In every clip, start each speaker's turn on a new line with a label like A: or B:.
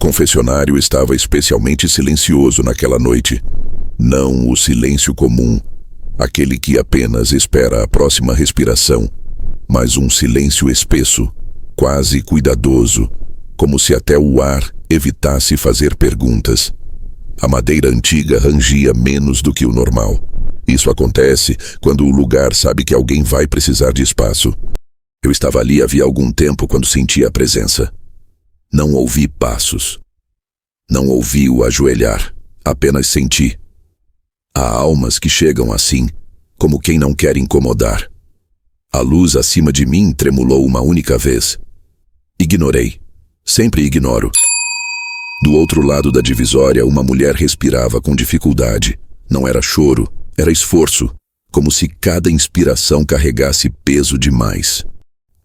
A: confessionário estava especialmente silencioso naquela noite. Não o silêncio comum, aquele que apenas espera a próxima respiração, mas um silêncio espesso, quase cuidadoso, como se até o ar evitasse fazer perguntas. A madeira antiga rangia menos do que o normal. Isso acontece quando o lugar sabe que alguém vai precisar de espaço. Eu estava ali havia algum tempo quando senti a presença. Não ouvi passos. Não ouvi o ajoelhar. Apenas senti. Há almas que chegam assim, como quem não quer incomodar. A luz acima de mim tremulou uma única vez. Ignorei. Sempre ignoro. Do outro lado da divisória, uma mulher respirava com dificuldade. Não era choro, era esforço, como se cada inspiração carregasse peso demais.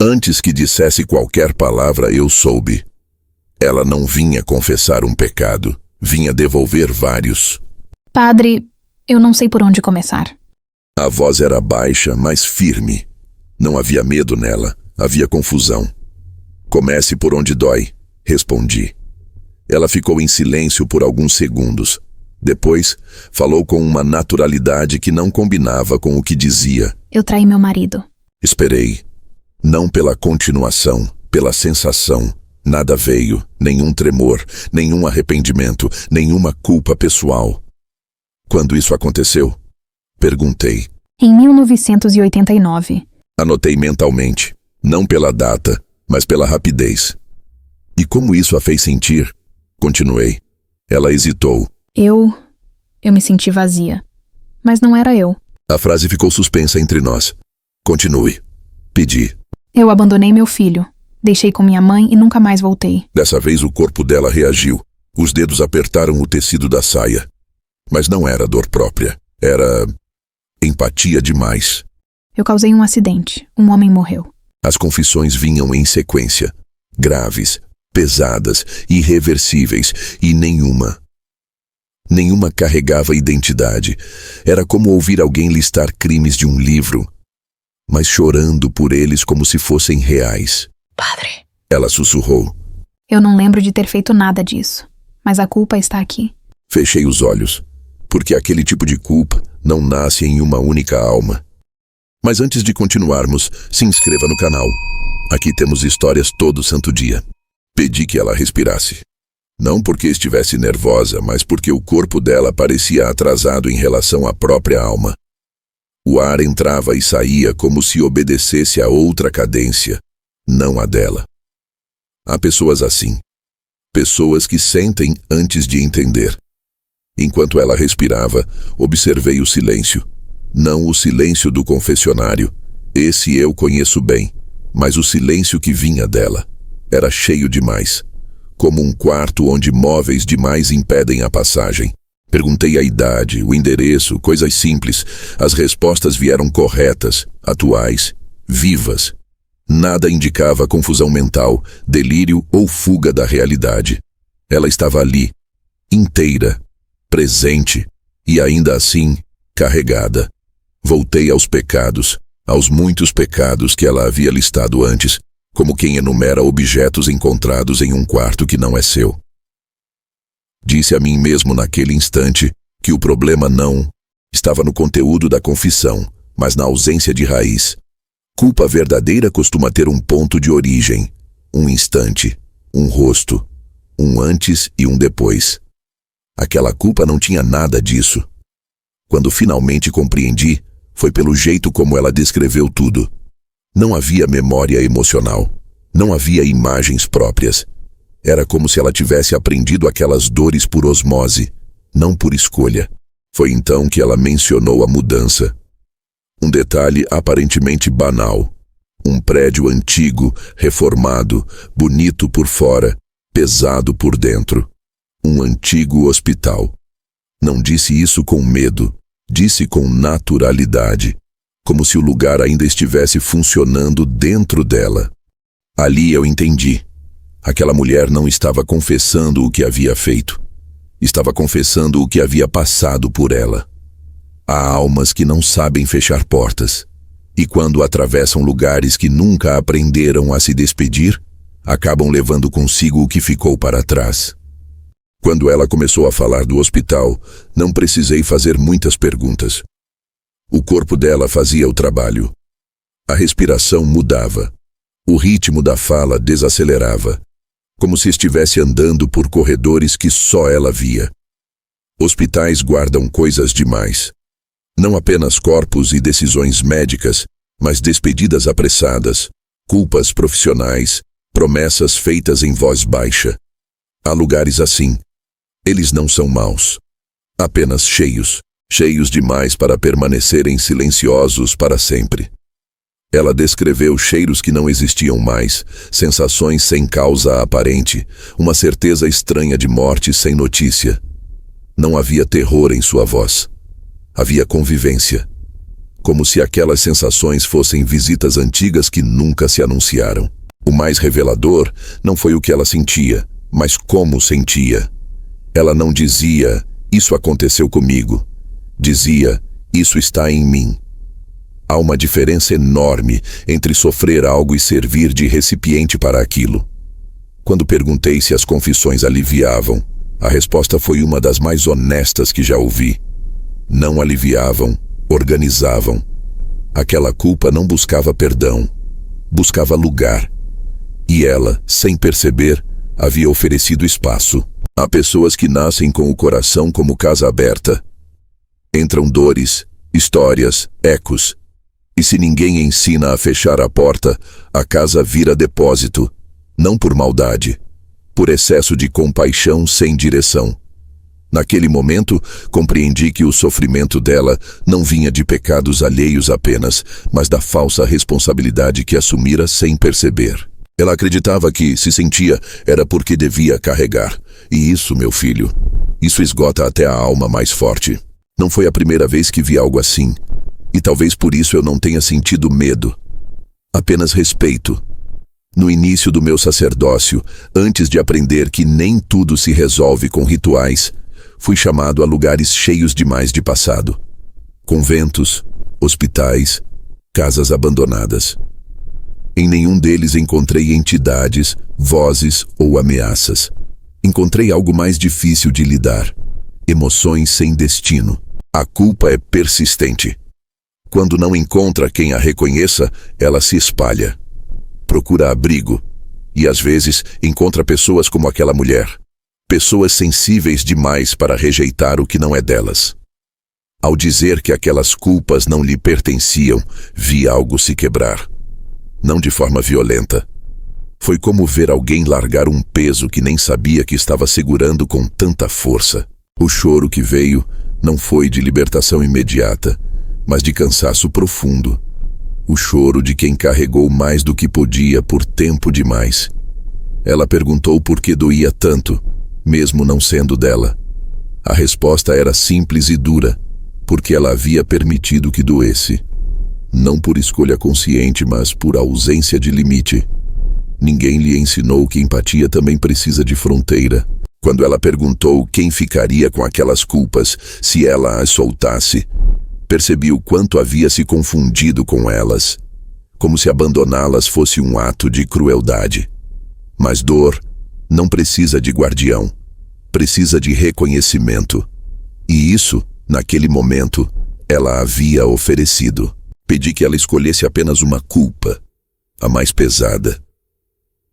A: Antes que dissesse qualquer palavra, eu soube. Ela não vinha confessar um pecado, vinha devolver vários.
B: Padre, eu não sei por onde começar.
A: A voz era baixa, mas firme. Não havia medo nela, havia confusão. Comece por onde dói, respondi. Ela ficou em silêncio por alguns segundos. Depois, falou com uma naturalidade que não combinava com o que dizia.
B: Eu traí meu marido.
A: Esperei. Não pela continuação, pela sensação. Nada veio, nenhum tremor, nenhum arrependimento, nenhuma culpa pessoal. Quando isso aconteceu? Perguntei.
B: Em 1989.
A: Anotei mentalmente, não pela data, mas pela rapidez. E como isso a fez sentir? Continuei. Ela hesitou.
B: Eu me senti vazia. Mas não era eu.
A: A frase ficou suspensa entre nós. Continue. Pedi.
B: Eu abandonei meu filho. Deixei com minha mãe e nunca mais voltei.
A: Dessa vez o corpo dela reagiu. Os dedos apertaram o tecido da saia. Mas não era dor própria. Era empatia demais.
B: Eu causei um acidente. Um homem morreu.
A: As confissões vinham em sequência. Graves, pesadas, irreversíveis, e nenhuma carregava identidade. Era como ouvir alguém listar crimes de um livro, mas chorando por eles como se fossem reais.
B: Padre.
A: Ela sussurrou.
B: Eu não lembro de ter feito nada disso, mas a culpa está aqui.
A: Fechei os olhos, porque aquele tipo de culpa não nasce em uma única alma. Mas antes de continuarmos, se inscreva no canal. Aqui temos histórias todo santo dia. Pedi que ela respirasse. Não porque estivesse nervosa, mas porque o corpo dela parecia atrasado em relação à própria alma. O ar entrava e saía como se obedecesse a outra cadência, não a dela. Há pessoas assim. Pessoas que sentem antes de entender. Enquanto ela respirava, observei o silêncio. Não o silêncio do confessionário. Esse eu conheço bem, mas o silêncio que vinha dela. Era cheio demais. Como um quarto onde móveis demais impedem a passagem. Perguntei a idade, o endereço, coisas simples. As respostas vieram corretas, atuais, vivas. Nada indicava confusão mental, delírio ou fuga da realidade. Ela estava ali, inteira, presente e ainda assim carregada. Voltei aos pecados, aos muitos pecados que ela havia listado antes, como quem enumera objetos encontrados em um quarto que não é seu. Disse a mim mesmo naquele instante que o problema não estava no conteúdo da confissão, mas na ausência de raiz. Culpa verdadeira costuma ter um ponto de origem, um instante, um rosto, um antes e um depois. Aquela culpa não tinha nada disso. Quando finalmente compreendi, foi pelo jeito como ela descreveu tudo. Não havia memória emocional. Não havia imagens próprias. Era como se ela tivesse aprendido aquelas dores por osmose, não por escolha. Foi então que ela mencionou a mudança. Um detalhe aparentemente banal. Um prédio antigo, reformado, bonito por fora, pesado por dentro. Um antigo hospital. Não disse isso com medo, disse com naturalidade, como se o lugar ainda estivesse funcionando dentro dela. Ali eu entendi. Aquela mulher não estava confessando o que havia feito. Estava confessando o que havia passado por ela. Há almas que não sabem fechar portas, e quando atravessam lugares que nunca aprenderam a se despedir, acabam levando consigo o que ficou para trás. Quando ela começou a falar do hospital, não precisei fazer muitas perguntas. O corpo dela fazia o trabalho. A respiração mudava. O ritmo da fala desacelerava, como se estivesse andando por corredores que só ela via. Hospitais guardam coisas demais. Não apenas corpos e decisões médicas, mas despedidas apressadas, culpas profissionais, promessas feitas em voz baixa. Há lugares assim. Eles não são maus. Apenas cheios demais para permanecerem silenciosos para sempre. Ela descreveu cheiros que não existiam mais, sensações sem causa aparente, uma certeza estranha de morte sem notícia. Não havia terror em sua voz. Havia convivência. Como se aquelas sensações fossem visitas antigas que nunca se anunciaram. O mais revelador não foi o que ela sentia, mas como sentia. Ela não dizia, isso aconteceu comigo. Dizia, isso está em mim. Há uma diferença enorme entre sofrer algo e servir de recipiente para aquilo. Quando perguntei se as confissões aliviavam, a resposta foi uma das mais honestas que já ouvi. Não aliviavam, organizavam. Aquela culpa não buscava perdão, buscava lugar. E ela, sem perceber, havia oferecido espaço. Há pessoas que nascem com o coração como casa aberta. Entram dores, histórias, ecos. E se ninguém ensina a fechar a porta, a casa vira depósito, não por maldade, por excesso de compaixão sem direção. Naquele momento, compreendi que o sofrimento dela não vinha de pecados alheios apenas, mas da falsa responsabilidade que assumira sem perceber. Ela acreditava que, se sentia, era porque devia carregar. E isso, meu filho, isso esgota até a alma mais forte. Não foi a primeira vez que vi algo assim. E talvez por isso eu não tenha sentido medo. Apenas respeito. No início do meu sacerdócio, antes de aprender que nem tudo se resolve com rituais, fui chamado a lugares cheios demais de passado. Conventos, hospitais, casas abandonadas. Em nenhum deles encontrei entidades, vozes ou ameaças. Encontrei algo mais difícil de lidar. Emoções sem destino. A culpa é persistente. Quando não encontra quem a reconheça, ela se espalha. Procura abrigo. E às vezes encontra pessoas como aquela mulher. Pessoas sensíveis demais para rejeitar o que não é delas. Ao dizer que aquelas culpas não lhe pertenciam, vi algo se quebrar. Não de forma violenta. Foi como ver alguém largar um peso que nem sabia que estava segurando com tanta força. O choro que veio não foi de libertação imediata, mas de cansaço profundo. O choro de quem carregou mais do que podia por tempo demais. Ela perguntou por que doía tanto, mesmo não sendo dela. A resposta era simples e dura, porque ela havia permitido que doesse. Não por escolha consciente, mas por ausência de limite. Ninguém lhe ensinou que empatia também precisa de fronteira. Quando ela perguntou quem ficaria com aquelas culpas se ela as soltasse, percebi o quanto havia se confundido com elas, como se abandoná-las fosse um ato de crueldade. Mas dor não precisa de guardião, precisa de reconhecimento. E isso, naquele momento, ela havia oferecido. Pedi que ela escolhesse apenas uma culpa, a mais pesada.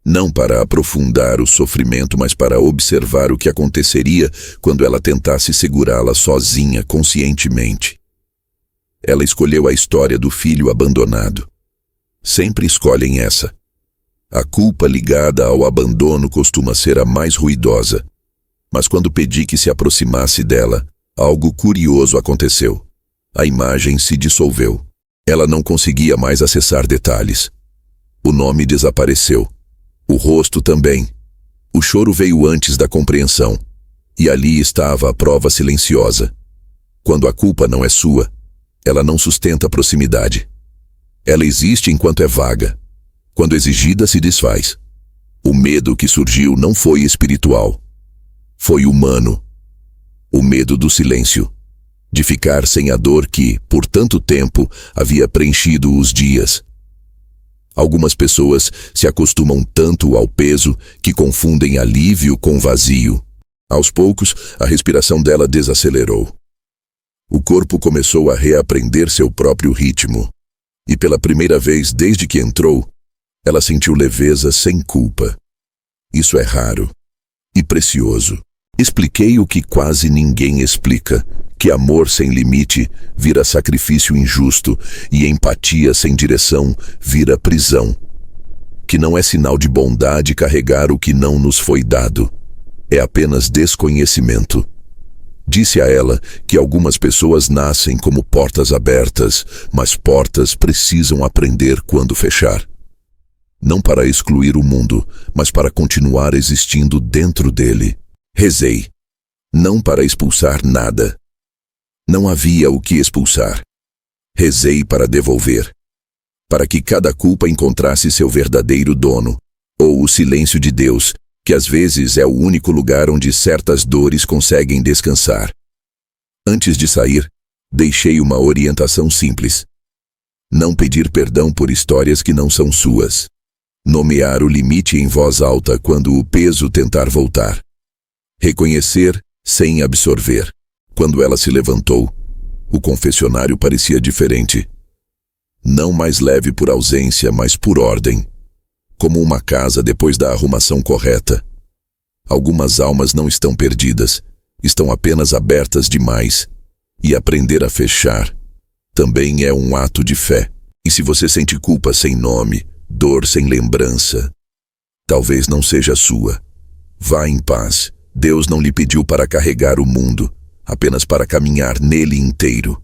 A: Não para aprofundar o sofrimento, mas para observar o que aconteceria quando ela tentasse segurá-la sozinha, conscientemente. Ela escolheu a história do filho abandonado. Sempre escolhem essa. A culpa ligada ao abandono costuma ser a mais ruidosa. Mas quando pedi que se aproximasse dela, algo curioso aconteceu. A imagem se dissolveu. Ela não conseguia mais acessar detalhes. O nome desapareceu. O rosto também. O choro veio antes da compreensão. E ali estava a prova silenciosa. Quando a culpa não é sua, ela não sustenta proximidade. Ela existe enquanto é vaga. Quando exigida, se desfaz. O medo que surgiu não foi espiritual. Foi humano. O medo do silêncio. De ficar sem a dor que, por tanto tempo, havia preenchido os dias. Algumas pessoas se acostumam tanto ao peso que confundem alívio com vazio. Aos poucos, a respiração dela desacelerou. O corpo começou a reaprender seu próprio ritmo. E pela primeira vez desde que entrou, ela sentiu leveza sem culpa. Isso é raro e precioso. Expliquei o que quase ninguém explica, que amor sem limite vira sacrifício injusto e empatia sem direção vira prisão. Que não é sinal de bondade carregar o que não nos foi dado. É apenas desconhecimento. Disse a ela que algumas pessoas nascem como portas abertas, mas portas precisam aprender quando fechar. Não para excluir o mundo, mas para continuar existindo dentro dele. Rezei. Não para expulsar nada. Não havia o que expulsar. Rezei para devolver. Para que cada culpa encontrasse seu verdadeiro dono, ou o silêncio de Deus, que às vezes é o único lugar onde certas dores conseguem descansar. Antes de sair, deixei uma orientação simples. Não pedir perdão por histórias que não são suas. Nomear o limite em voz alta quando o peso tentar voltar. Reconhecer sem absorver. Quando ela se levantou, o confessionário parecia diferente. Não mais leve por ausência, mas por ordem. Como uma casa depois da arrumação correta. Algumas almas não estão perdidas, estão apenas abertas demais. E aprender a fechar também é um ato de fé. E se você sente culpa sem nome, dor sem lembrança, talvez não seja sua. Vá em paz. Deus não lhe pediu para carregar o mundo, apenas para caminhar nele inteiro.